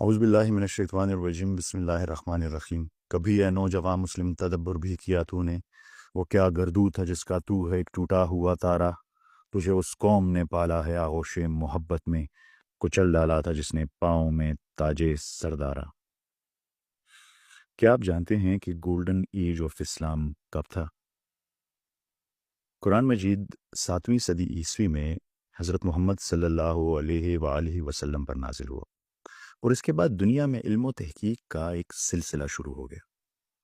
اعوذ باللہ من الشیطان الرجیم بسم اللہ الرحمن الرحیم۔ کبھی اے نوجوان مسلم تدبر بھی کیا تو نے، وہ کیا گردو تھا جس کا تو ہے ایک ٹوٹا ہوا تارا، تجھے اس قوم نے پالا ہے آغوش محبت میں، کچل ڈالا تھا جس نے پاؤں میں تاج سردارا۔ کیا آپ جانتے ہیں کہ گولڈن ایج آف اسلام کب تھا؟ قرآن مجید 7ویں صدی عیسوی میں حضرت محمد صلی اللہ علیہ وآلہ وسلم پر نازل ہوا، اور اس کے بعد دنیا میں علم و تحقیق کا ایک سلسلہ شروع ہو گیا۔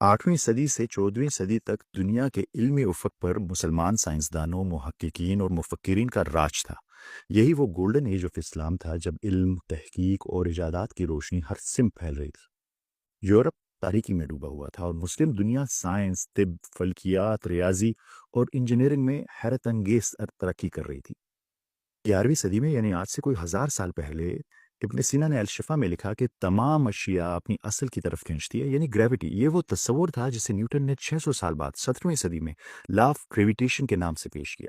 8ویں صدی سے 14ویں صدی تک دنیا کے علمی افق پر مسلمان سائنسدانوں، محققین اور مفکرین کا راج تھا۔ یہی وہ گولڈن ایج آف اسلام تھا جب علم، تحقیق اور ایجادات کی روشنی ہر سمت پھیل رہی تھی۔ یورپ تاریکی میں ڈوبا ہوا تھا اور مسلم دنیا سائنس، طب، فلکیات، ریاضی اور انجینئرنگ میں حیرت انگیز ترقی کر رہی تھی۔ 11ویں صدی میں یعنی آج سے کوئی 1000 سال پہلے ابن سینا نے الشفا میں لکھا کہ تمام اشیاء اپنی اصل کی طرف کھینچتی ہے، یعنی گریوٹی۔ یہ وہ تصور تھا جسے نیوٹن نے 600 سال بعد 17ویں صدی میں لا آف گریویٹیشن کے نام سے پیش کیا۔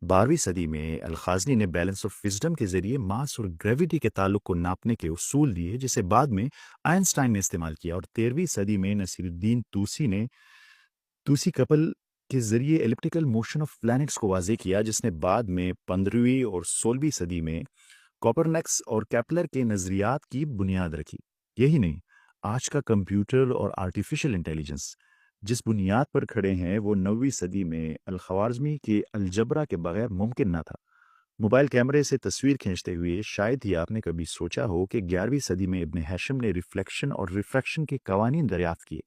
12ویں صدی میں الخازنی نے بیلنس آف وزڈم کے ذریعے ماس اور گریوٹی کے تعلق کو ناپنے کے اصول دیے، جسے بعد میں آئنسٹائن نے استعمال کیا، اور 13ویں صدی میں نصیر الدین توسی نے توسی کپل کے ذریعے ایلپٹیکل موشن آف پلانٹس کو واضح کیا، جس نے بعد میں 15ویں اور 16ویں صدی میں کوپرنکس اور کیپلر کے نظریات کی بنیاد رکھی۔ یہی نہیں، آج کا کمپیوٹر اور آرٹیفیشل انٹیلیجنس جس بنیاد پر کھڑے ہیں وہ 9ویں صدی میں الخوارزمی کے الجبرا کے بغیر ممکن نہ تھا۔ موبائل کیمرے سے تصویر کھینچتے ہوئے شاید ہی آپ نے کبھی سوچا ہو کہ 11ویں صدی میں ابن ہیشم نے ریفلیکشن اور ریفریکشن کے قوانین دریافت کیے،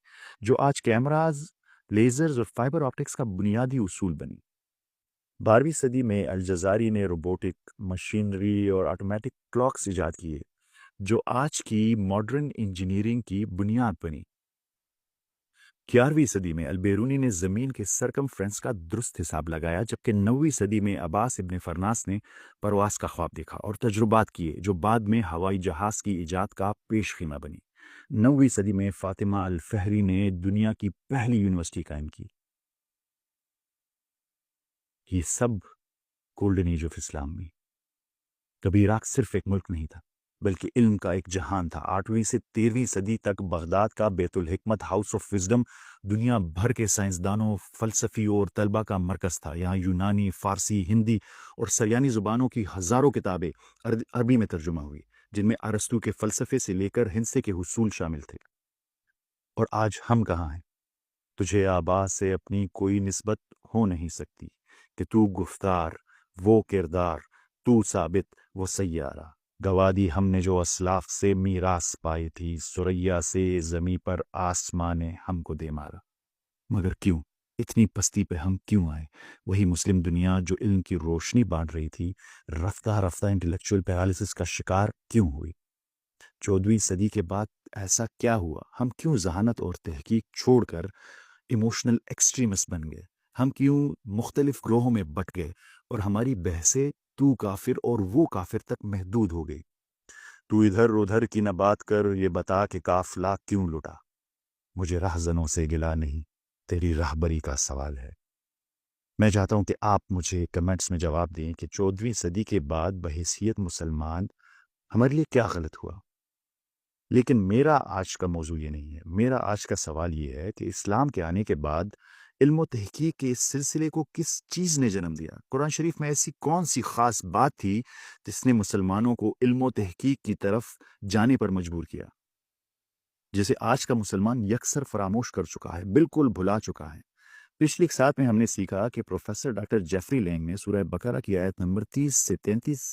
جو آج کیمراز، لیزرز اور فائبر آپٹکس کا بنیادی اصول بنی۔ 12ویں صدی میں الجزاری نے روبوٹک، مشینری اور آٹومیٹک کلاکس ایجاد کیے، جو آج کی ماڈرن انجینئرنگ کی بنیاد بنی۔ 11ویں صدی میں البیرونی نے زمین کے سرکمفرنس کا درست حساب لگایا، جبکہ 9ویں صدی میں عباس ابن فرناس نے پرواز کا خواب دیکھا اور تجربات کیے، جو بعد میں ہوائی جہاز کی ایجاد کا پیش خیمہ بنی۔ 9ویں صدی میں فاطمہ الفہری نے دنیا کی پہلی یونیورسٹی قائم کی۔ یہ سب گولڈن ایج آف اسلام میں۔ کبھی عراق صرف ایک ملک نہیں تھا، بلکہ علم کا ایک جہان تھا۔ 8ویں سے 13ویں صدی تک بغداد کا بیت الحکمت، ہاؤس آف وزڈم، دنیا بھر کے سائنسدانوں، فلسفیوں اور طلبہ کا مرکز تھا۔ یہاں یونانی، فارسی، ہندی اور سریانی زبانوں کی ہزاروں کتابیں عربی میں ترجمہ ہوئی، جن میں ارسطو کے فلسفے سے لے کر ہندسے کے حصول شامل تھے۔ اور آج ہم کہاں ہیں؟ تجھے آبا سے اپنی کوئی نسبت ہو نہیں سکتی، کہ تو گفتار، وہ کردار، تو ثابت، وہ سیارہ۔ گوا دی ہم نے جو اسلاف سے میراث پائی تھی، سریا سے زمیں پر آسمان نے ہم کو دے مارا۔ مگر کیوں اتنی پستی پہ ہم کیوں آئے؟ وہی مسلم دنیا جو علم کی روشنی بانٹ رہی تھی، رفتہ رفتہ انٹلیکچوئل پیرالسس کا شکار کیوں ہوئی؟ 14ویں صدی کے بعد ایسا کیا ہوا؟ ہم کیوں ذہانت اور تحقیق چھوڑ کر ایموشنل ایکسٹریمسٹ بن گئے؟ ہم کیوں مختلف گروہوں میں بٹ گئے اور ہماری بحثیں تو کافر اور وہ کافر تک محدود ہو گئی؟ تو ادھر ادھر کی نہ بات کر، یہ بتا کہ قافلہ کیوں لٹا۔ مجھے رہزنوں سے گلا نہیں، تیری رہبری کا سوال ہے۔ میں چاہتا ہوں کہ آپ مجھے کمنٹس میں جواب دیں کہ 14ویں صدی کے بعد بحیثیت مسلمان ہمارے لیے کیا غلط ہوا۔ لیکن میرا آج کا موضوع یہ نہیں ہے۔ میرا آج کا سوال یہ ہے کہ اسلام کے آنے کے بعد علم و تحقیق کے اس سلسلے کو کس چیز نے جنم دیا؟ قرآن شریف میں ایسی کون سی خاص بات تھی جس نے مسلمانوں کو علم و تحقیق کی طرف جانے پر مجبور کیا، جسے آج کا مسلمان یکسر فراموش کر چکا ہے، بالکل بھلا چکا ہے؟ پچھلی ایک ساتھ میں ہم نے سیکھا کہ پروفیسر ڈاکٹر جیفری لینگ نے سورہ بقرہ کی آیت نمبر 30 سے 33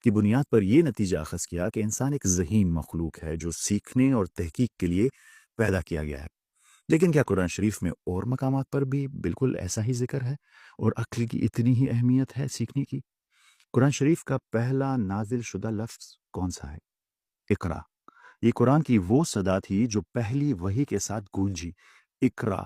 کی بنیاد پر یہ نتیجہ اخذ کیا کہ انسان ایک ذہین مخلوق ہے جو سیکھنے اور تحقیق کے لیے پیدا کیا گیا ہے۔ لیکن کیا قرآن شریف میں اور مقامات پر بھی بالکل ایسا ہی ذکر ہے اور عقل کی اتنی ہی اہمیت ہے سیکھنے کی؟ قرآن شریف کا پہلا نازل شدہ لفظ کون سا ہے؟ اقرا۔ یہ قرآن کی وہ صدا تھی جو پہلی وحی کے ساتھ گونجی۔ اقرا،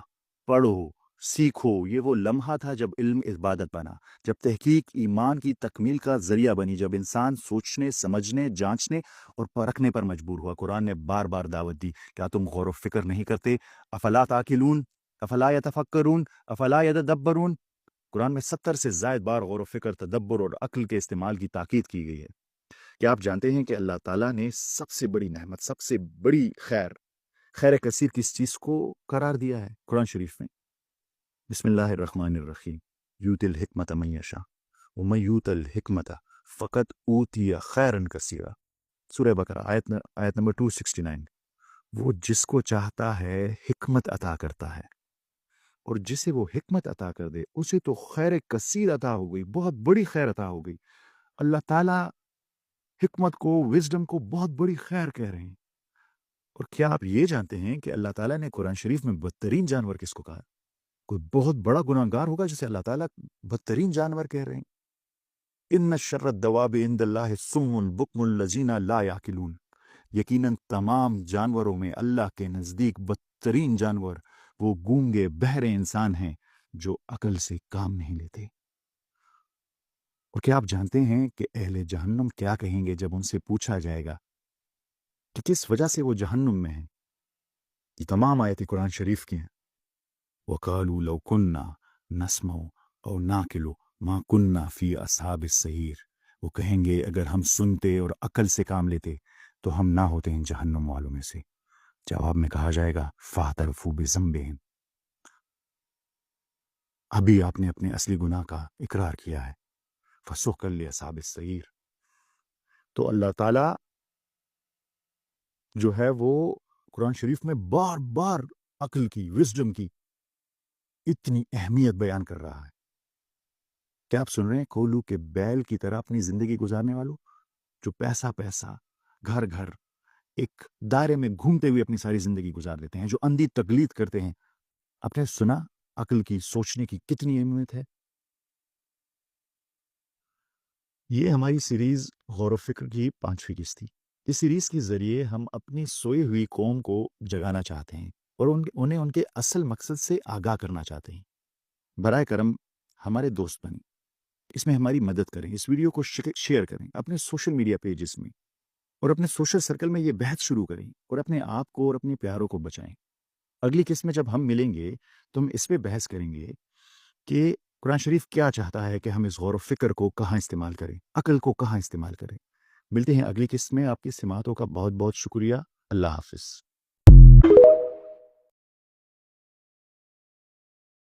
پڑھو، سیکھو۔ یہ وہ لمحہ تھا جب علم عبادت بنا، جب تحقیق ایمان کی تکمیل کا ذریعہ بنی، جب انسان سوچنے، سمجھنے، جانچنے اور پرکھنے پر مجبور ہوا۔ قرآن نے بار بار دعوت دی، کیا تم غور و فکر نہیں کرتے؟ افلا تعقلون، افلا یتفکرون، افلا یتدبرون۔ قرآن میں 70 سے زائد بار غور و فکر، تدبر اور عقل کے استعمال کی تاکید کی گئی ہے۔ کیا آپ جانتے ہیں کہ اللہ تعالیٰ نے سب سے بڑی نعمت، سب سے بڑی خیر کثیر کس چیز کو قرار دیا ہے قرآن شریف میں؟ بسم اللہ الرحمن الرحیم، یوت الحکمت من یشاء ومن یوت الحکمت فقط اوتی خیرا کثیرا، سورہ بقرہ آیت نمبر 269۔ وہ جس کو چاہتا ہے حکمت عطا کرتا ہے، اور جسے وہ حکمت عطا کر دے اسے تو خیر کثیر عطا ہو گئی، بہت بڑی خیر عطا ہو گئی۔ اللہ تعالیٰ حکمت کو، وزڈم کو بہت بڑی خیر کہہ رہے ہیں۔ اور کیا آپ یہ جانتے ہیں کہ اللہ تعالیٰ نے قرآن شریف میں بدترین جانور کس کو کہا؟ کوئی بہت بڑا گناہگار ہوگا جسے اللہ تعالیٰ بدترین جانور کہہ رہے ہیں۔ ان شر الدواب عند اللہ الصم البکم الذین لا یعقلون، یقیناً تمام جانوروں میں اللہ کے نزدیک بدترین جانور وہ گونگے بہرے انسان ہیں جو عقل سے کام نہیں لیتے۔ اور کیا آپ جانتے ہیں کہ اہل جہنم کیا کہیں گے جب ان سے پوچھا جائے گا کہ کس وجہ سے وہ جہنم میں ہیں؟ یہ تمام آیتیں قرآن شریف کی ہیں۔ وَقَالُوا لَوْ كُنَّا نَسْمَعُ أَوْ نَعْقِلُ مَا كُنَّا فِي أَصْحَابِ السَّعِيرِ، وہ کہیں گے اگر ہم سنتے اور عقل سے کام لیتے تو ہم نہ ہوتے ہیں جہنم والوں میں سے۔ جواب میں کہا جائے گا فَاعْتَرَفُوا بِذَنبِهِمْ، ابھی آپ نے اپنے اصلی گناہ کا اقرار کیا ہے۔ فَسُحْقًا لِأَصْحَابِ السَّعِيرِ۔ تو اللہ تعالیٰ جو ہے وہ قرآن شریف میں بار بار عقل کی، وزڈم کی اتنی اہمیت بیان کر رہا ہے۔ کیا آپ سن رہے ہیں؟ کولو کے بیل کی طرح اپنی زندگی گزارنے والوں، جو پیسہ گھر گھر ایک دائرے میں گھومتے ہوئے اپنی ساری زندگی گزار دیتے ہیں، جو اندھی تقلید کرتے ہیں۔ آپ نے سنا عقل کی، سوچنے کی کتنی اہمیت ہے؟ یہ ہماری سیریز غور و فکر کی 5ویں قسط تھی۔ اس سیریز کے ذریعے ہم اپنی سوئی ہوئی قوم کو جگانا چاہتے ہیں اور انہیں ان کے اصل مقصد سے آگاہ کرنا چاہتے ہیں۔ برائے کرم ہمارے دوست بنیں، اس میں ہماری مدد کریں، اس ویڈیو کو شیئر کریں اپنے سوشل میڈیا پیجز میں، اور اپنے سوشل سرکل میں یہ بحث شروع کریں، اور اپنے آپ کو اور اپنے پیاروں کو بچائیں۔ اگلی قسط میں جب ہم ملیں گے تو ہم اس پہ بحث کریں گے کہ قرآن شریف کیا چاہتا ہے کہ ہم اس غور و فکر کو کہاں استعمال کریں، عقل کو کہاں استعمال کریں۔ ملتے ہیں اگلی قسط میں۔ آپ کی سماعتوں کا بہت بہت شکریہ۔ اللہ حافظ۔